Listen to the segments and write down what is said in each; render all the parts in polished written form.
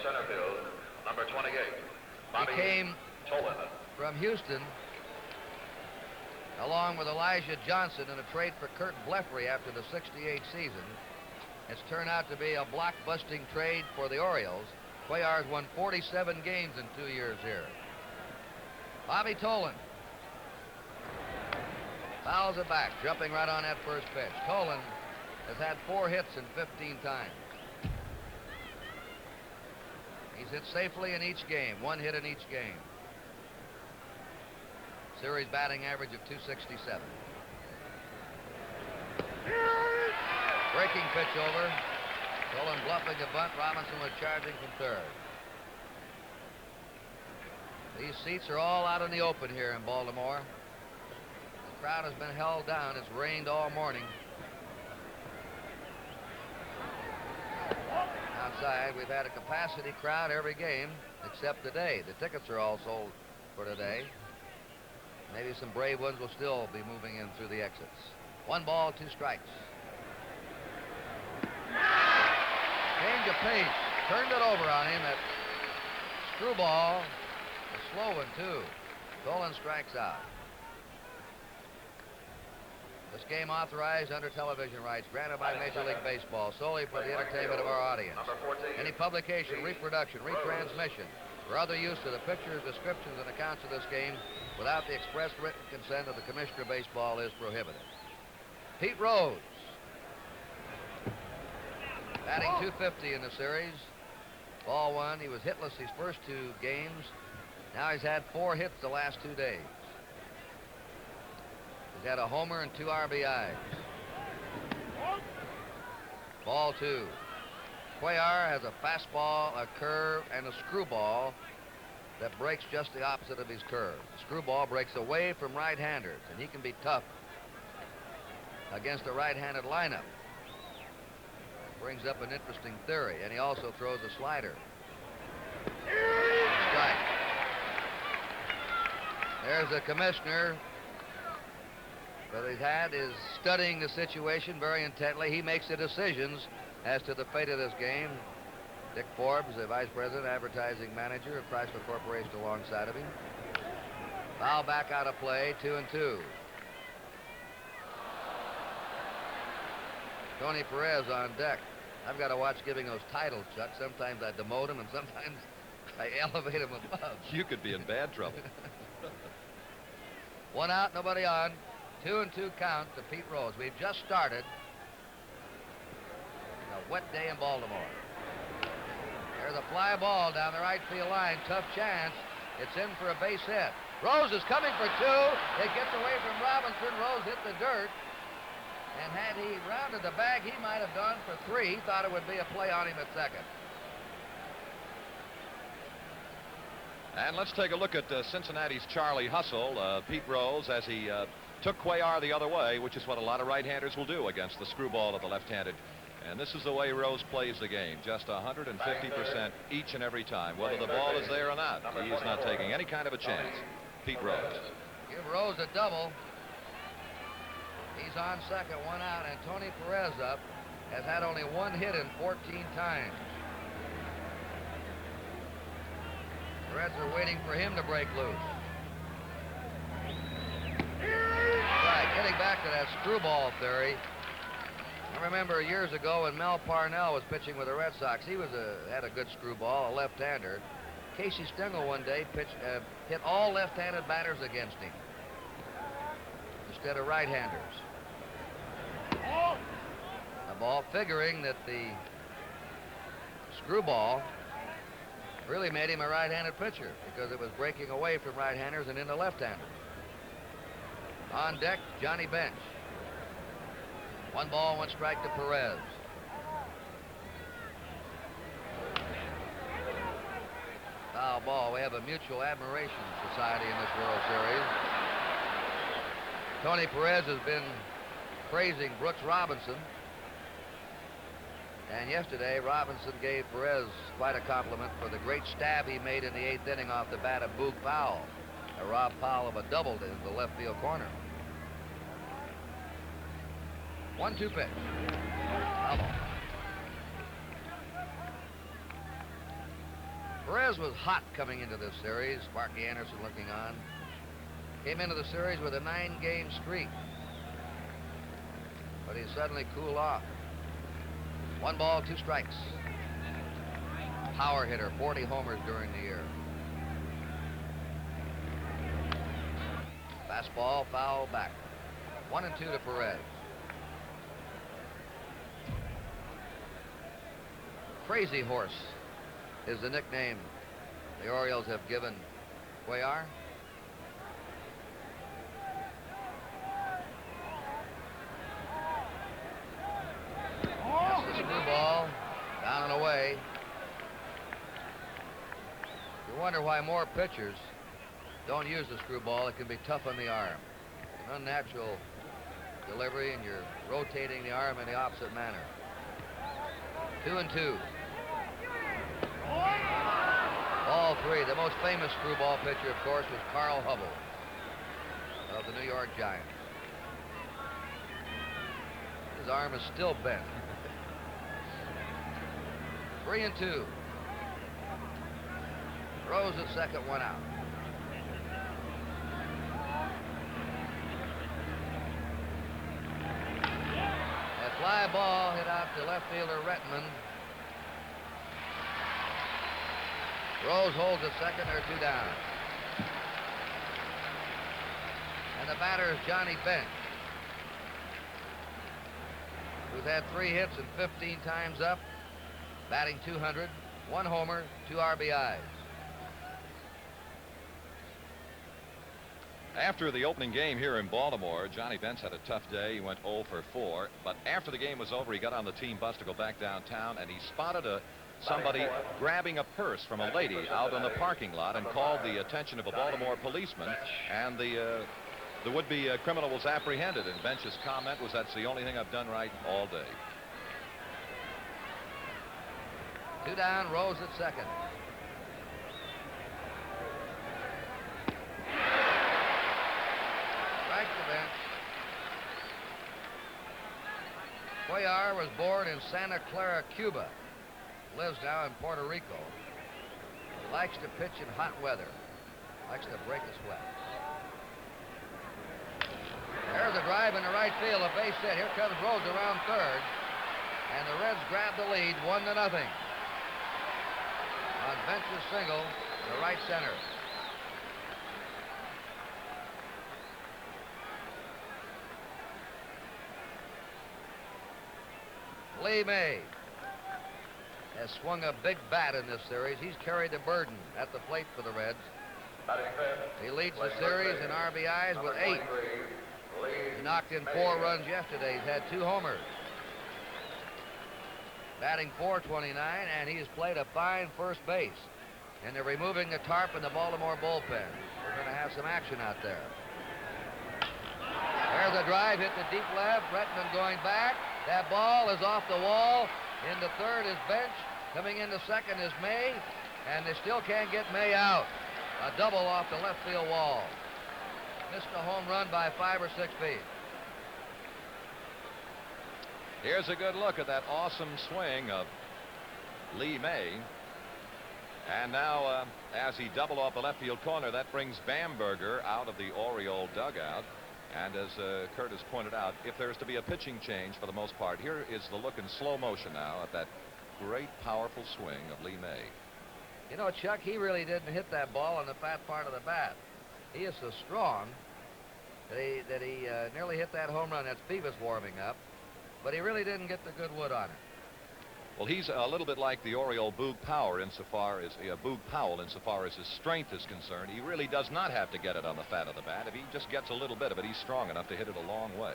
center field, number 28. He came from Houston along with Elijah Johnson in a trade for Kurt Blefary after the '68 season. It's turned out to be a block-busting trade for the Orioles. Cuellar's won 47 games in 2 years here. Bobby Tolan fouls it back, jumping right on that first pitch. Tolan has had 4 hits in 15 times. He's hit safely in each game, 1 hit in each game. Series batting average of .267. Breaking pitch over. Tolan bluffing a bunt. Robinson was charging from third. These seats are all out in the open here in Baltimore. The crowd has been held down. It's rained all morning. Outside, we've had a capacity crowd every game except today. The tickets are all sold for today. Maybe some brave ones will still be moving in through the exits. 1 ball, 2 strikes. Change of pace. Turned it over on him. That screwball, a slow one, too. Tolan strikes out. This game authorized under television rights granted by Major League Baseball solely for the entertainment of our audience. Any publication, reproduction, retransmission, or other use of the pictures, descriptions, and accounts of this game without the express written consent of the Commissioner of Baseball is prohibited. Pete Rose, batting .250 in the series. Ball 1. He was hitless these first 2 games. Now he's had 4 hits the last 2 days. He's had a homer and 2 RBIs. Ball 2. Cuellar has a fastball, a curve, and a screwball that breaks just the opposite of his curve. The screwball breaks away from right-handers, and he can be tough against a right-handed lineup. Brings up an interesting theory, and he also throws a slider. Strike. There's the commissioner that he's had is studying the situation very intently. He makes the decisions as to the fate of this game. Dick Forbes, the vice president, advertising manager of Chrysler Corporation, alongside of him. Foul back out of play, 2-2. Tony Perez on deck. I've got to watch giving those titles, Chuck. Sometimes I demote him, and sometimes I elevate him above. You could be in bad trouble. 1 out, nobody on. 2-2 count to Pete Rose. We've just started a wet day in Baltimore. There's a fly ball down the right field line. Tough chance. It's in for a base hit. Rose is coming for 2. It gets away from Robinson. Rose hit the dirt. And had he rounded the bag, he might have gone for 3. He thought it would be a play on him at second. And let's take a look at Cincinnati's Charlie Hustle. Pete Rose, as he took Cuellar the other way, which is what a lot of right-handers will do against the screwball of the left-handed. And this is the way Rose plays the game, just 150% each and every time, whether the ball is there or not. He is not taking any kind of a chance. Pete Rose. Give Rose a double. He's on second, 1 out, and Tony Perez up has had only 1 hit in 14 times. The Reds are waiting for him to break loose. Right, getting back to that screwball theory. I remember years ago when Mel Parnell was pitching with the Red Sox. He had a good screwball, a left-hander. Casey Stengel one day hit all left-handed batters against him instead of right-handers. The ball, figuring that the screwball really made him a right-handed pitcher because it was breaking away from right-handers and into left-handers. On deck, Johnny Bench. 1 ball, 1 strike to Perez. Foul ball. We have a mutual admiration society in this World Series. Tony Perez has been praising Brooks Robinson. And yesterday, Robinson gave Perez quite a compliment for the great stab he made in the 8th inning off the bat of Boog Powell. Rob Powell of a double in the left field corner. 1-2 pitch. Foul ball. Perez was hot coming into this series. Sparky Anderson looking on. Came into the series with a 9-game streak. But he suddenly cooled off. 1 ball, 2 strikes. Power hitter, 40 homers during the year. Fastball, foul back. 1-2 to Perez. Crazy Horse is the nickname the Orioles have given Cuellar. That's the screwball. Down and away. You wonder why more pitchers don't use the screwball. It can be tough on the arm. It's an unnatural delivery, and you're rotating the arm in the opposite manner. 2-2. Ball 3. The most famous screwball pitcher, of course, was Carl Hubbell of the New York Giants. His arm is still bent. 3-2. Rose at second, 1 out. A fly ball hit out to left fielder Retman. Rose holds at second, they're 2 down. And the batter is Johnny Bench, who's had 3 hits and 15 times up, batting .200, 1 homer, 2 RBIs. After the opening game here in Baltimore, Johnny Bench had a tough day. He went 0 for 4. But after the game was over, he got on the team bus to go back downtown, and he spotted somebody grabbing a purse from a lady out in the parking lot and called the attention of a Baltimore policeman, and the would-be criminal was apprehended. And Bench's comment was, "That's the only thing I've done right all day." 2 down, Rose at second. Strike to Bench. Cuellar was born in Santa Clara, Cuba. Lives now in Puerto Rico. He likes to pitch in hot weather. Likes to break a sweat. There's a drive in the right field, a base hit. Here comes Rose around third. And the Reds grab the lead, 1-0. On Bench's single to right center. Lee May has swung a big bat in this series. He's carried the burden at the plate for the Reds. He leads the series in RBIs with 8. He knocked in 4 runs yesterday. He's had 2 homers. Batting .429, and he has played a fine first base. And they're removing the tarp in the Baltimore bullpen. We're going to have some action out there. There's a drive hit to deep left. Retman going back. That ball is off the wall. Into third is Bench. Coming into second is May. And they still can't get May out. A double off the left field wall. Missed a home run by 5 or 6 feet. Here's a good look at that awesome swing of Lee May. And now, as he doubled off the left field corner, that brings Bamberger out of the Oriole dugout. And as Curtis pointed out, if there's to be a pitching change for the most part, here is the look in slow motion now at that great, powerful swing of Lee May. You know, Chuck, he really didn't hit that ball on the fat part of the bat. He is so strong that he nearly hit that home run. That's Beavis warming up. But he really didn't get the good wood on it. Well, he's a little bit like the Oriole Boog Powell insofar as his strength is concerned. He really does not have to get it on the fat of the bat. If he just gets a little bit of it, he's strong enough to hit it a long way.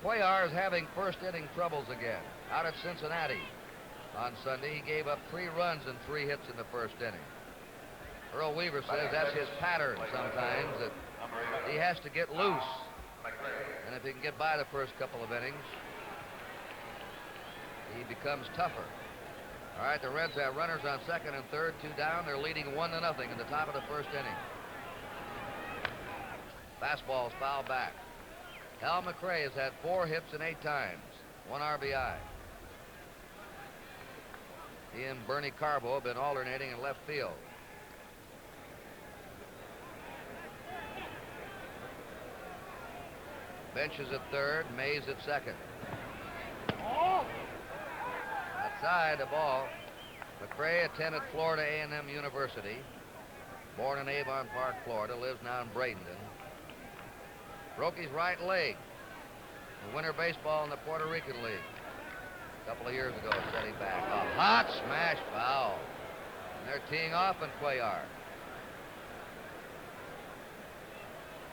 Cuellar is having first inning troubles again. Out at Cincinnati on Sunday, he gave up 3 runs and 3 hits in the first inning. Earl Weaver says that's his pattern sometimes, that he has to get loose. And if he can get by the first couple of innings, he becomes tougher. All right, the Reds have runners on second and third, 2 down. They're leading 1-0 in the top of the first inning. Fastball's foul back. Hal McRae has had 4 hits and 8 times, 1 RBI. He and Bernie Carbo have been alternating in left field. Bench is at third, Mays at second. Outside the ball. McRae attended Florida A&M University. Born in Avon Park, Florida, lives now in Bradenton. Broke his right leg in winter baseball in the Puerto Rican League. A couple of years ago, set him back. A hot smash foul. And they're teeing off in Cuellar.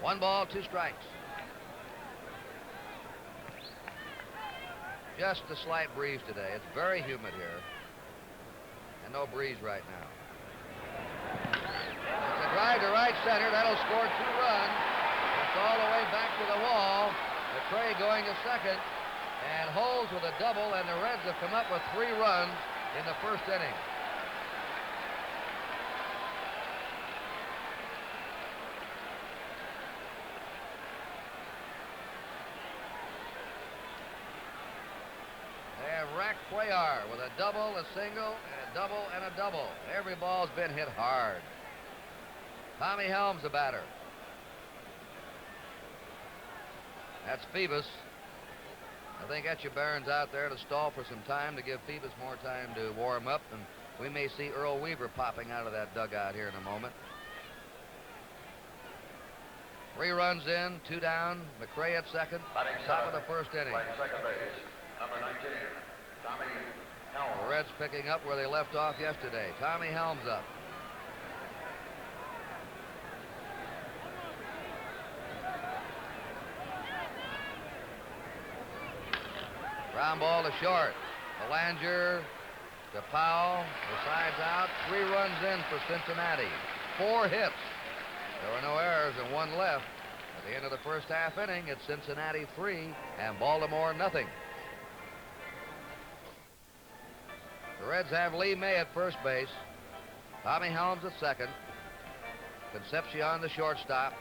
1 ball, 2 strikes. Just a slight breeze today. It's very humid here. And no breeze right now. It's a drive to right center. That'll score 2 runs. It's all the way back to the wall. McRae going to second. And holds with a double. And the Reds have come up with 3 runs in the first inning. Rack Cuellar with a double, a single, and a double, and a double. Every ball's been hit hard. Tommy Helms, the batter. That's Phoebus. I think Etchebarren's out there to stall for some time to give Phoebus more time to warm up, and we may see Earl Weaver popping out of that dugout here in a moment. 3 runs in, 2 down. McRae at second. Top of the first inning. Second base, number 19, Tommy Helms. The Reds picking up where they left off yesterday. Tommy Helms up. Ground ball to short. Belanger to Powell. The side's out. 3 runs in for Cincinnati. 4 hits. There were no errors and 1 left. At the end of the first half inning, it's Cincinnati 3 and Baltimore nothing. The Reds have Lee May at first base. Tommy Helms at second. Concepcion the shortstop.